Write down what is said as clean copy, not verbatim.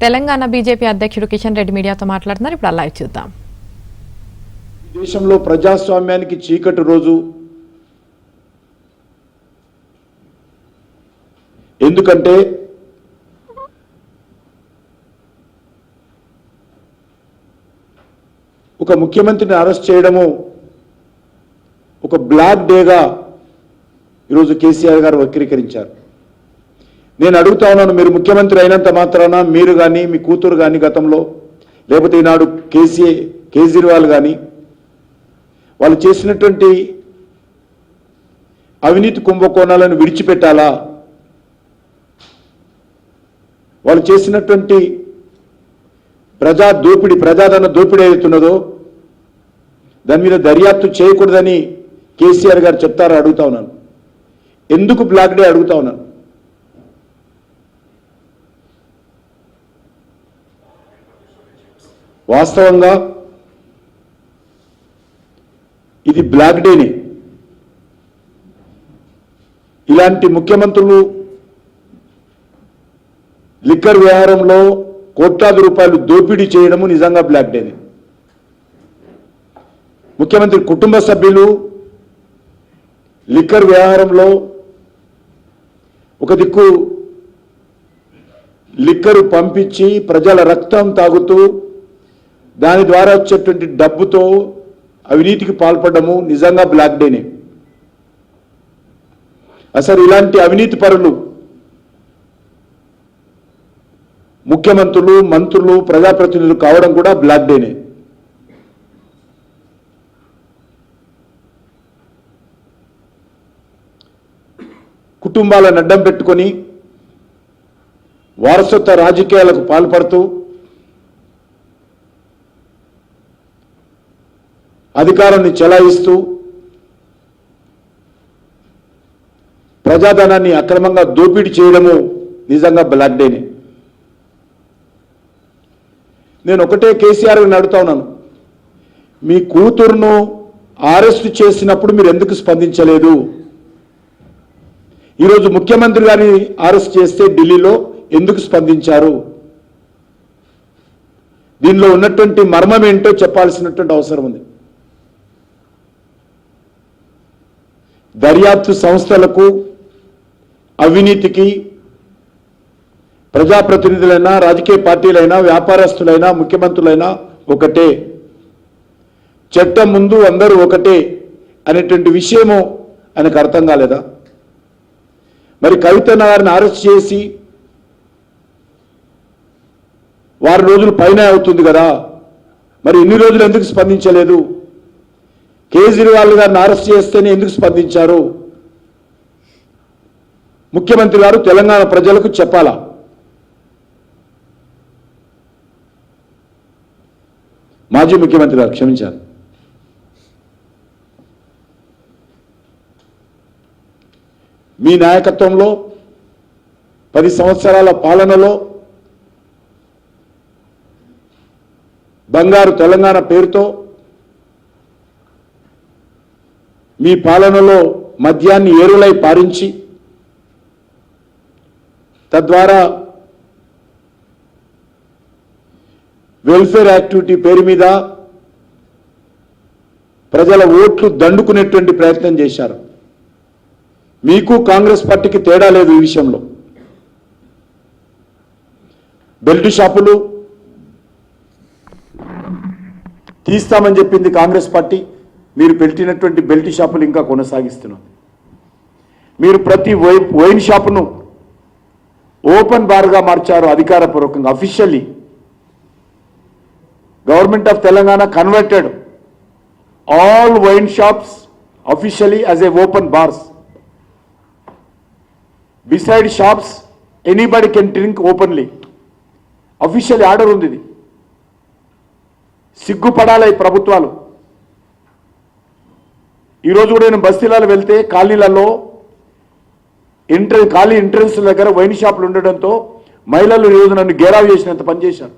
Telangana BJP అధ్యక్షుడు కిషన్ రెడ్డి మీడియాతో మాట్లాడుతున్నారు. ఇప్పుడు లైవ్ చూద్దాం. దేశంలో ప్రజాస్వామ్యానికి చీకటి రోజు. ఎందుకంటే ఒక ముఖ్యమంత్రిని అరెస్ట్ చేయడము ఒక బ్లాక్ డేగా ఈరోజు కేసీఆర్ గారు వక్రీకరించారు. నేను అడుగుతా ఉన్నాను, మీరు ముఖ్యమంత్రి అయినంత మాత్రాన మీరు కానీ మీ కూతురు కానీ గతంలో లేకపోతే ఈనాడు కేజ్రీవాల్ కానీ వాళ్ళు చేసినటువంటి అవినీతి కుంభకోణాలను విడిచిపెట్టాలా? వాళ్ళు చేసినటువంటి ప్రజాధన దోపిడీ అవుతున్నదో దాని మీద దర్యాప్తు చేయకూడదని కేసీఆర్ గారు చెప్తారా అడుగుతా ఉన్నాను. ఎందుకు బ్లాక్ డే అడుగుతా ఉన్నాను. వాస్తవంగా ఇది బ్లాక్ డేని. ఇలాంటి ముఖ్యమంత్రులు లిక్కర్ వ్యవహారంలో కోట్లాది రూపాయలు దోపిడీ చేయడము నిజంగా బ్లాక్ డేని. ముఖ్యమంత్రి కుటుంబ సభ్యులు లిక్కర్ వ్యవహారంలో ఒక దిక్కు లిక్కరు పంపించి ప్రజల రక్తం తాగుతూ దాని ద్వారా వచ్చేటువంటి డబ్బుతో అవినీతికి పాల్పడము నిజంగా బ్లాక్ డేనే. అసలు ఇలాంటి అవినీతి పరులు ముఖ్యమంత్రులు, మంత్రులు, ప్రజాప్రతినిధులు కావడం కూడా బ్లాక్ డేనే. కుటుంబాలను అడ్డం పెట్టుకొని వారసత్వ రాజకీయాలకు పాల్పడుతూ అధికారాన్ని చెలాయిస్తూ ప్రజాధనాన్ని అక్రమంగా దోపిడీ చేయడము నిజంగా బ్లాక్ డేనే. నేను ఒకటే కేసీఆర్ గారిని అడుగుతా ఉన్నాను, మీ కూతురును అరెస్ట్ చేసినప్పుడు మీరు ఎందుకు స్పందించలేదు? ఈరోజు ముఖ్యమంత్రి గారిని అరెస్ట్ చేస్తే ఢిల్లీలో ఎందుకు స్పందించారు? దీనిలో ఉన్నటువంటి మర్మం ఏంటో చెప్పాల్సినటువంటి అవసరం ఉంది. దర్యాప్తు సంస్థలకు, అవినీతికి ప్రజాప్రతినిధులైనా, రాజకీయ పార్టీలైనా, వ్యాపారస్తులైనా, ముఖ్యమంత్రులైనా ఒకటే. చట్టం ముందు అందరూ ఒకటే అనేటువంటి విషయము ఆయనకు అర్థం కాలేదా? మరి కవితన్న గారిని అరెస్ట్ చేసి 6 రోజులు పైన అవుతుంది కదా, మరి ఇన్ని రోజులు ఎందుకు స్పందించలేదు? కేజ్రీవాల్ గారిని అరెస్ట్ చేస్తేనే ఎందుకు స్పందించారు? ముఖ్యమంత్రి గారు తెలంగాణ ప్రజలకు చెప్పాలా? మాజీ ముఖ్యమంత్రి గారు క్షమించాలి. మీ నాయకత్వంలో 10 సంవత్సరాల పాలనలో బంగారు తెలంగాణ పేరుతో మీ పాలనలో మద్యాన్ని ఏరులై పారించి తద్వారా వెల్ఫేర్ యాక్టివిటీ పేరు మీద ప్రజల ఓట్లు దండుకునేటువంటి ప్రయత్నం చేశారు. మీకు కాంగ్రెస్ పార్టీకి తేడా లేదు ఈ విషయంలో. బెల్ట్ షాపులు తీస్తామని చెప్పింది కాంగ్రెస్ పార్టీ, మీరు పెట్టినటువంటి బెల్ట్ షాపులు ఇంకా కొనసాగిస్తున్నారు. మీరు ప్రతి వైన్ షాపును ఓపెన్ బార్గా మార్చారు అధికారపూర్వకంగా. Officially government of Telangana converted all wine shops officially as a open bars. Beside shops, anybody can drink openly. Officially order ఉంది. ఇది సిగ్గుపడాలి ఈ ప్రభుత్వాలు. ఈరోజు కూడా నేను బస్తీలలో వెళ్తే కాలనీలలో ఖాళీ ఎంట్రన్స్ దగ్గర వైన్ షాపులు ఉండడంతో మహిళలు ఈరోజు నన్ను గేరావ్ చేసినంత పనిచేశారు.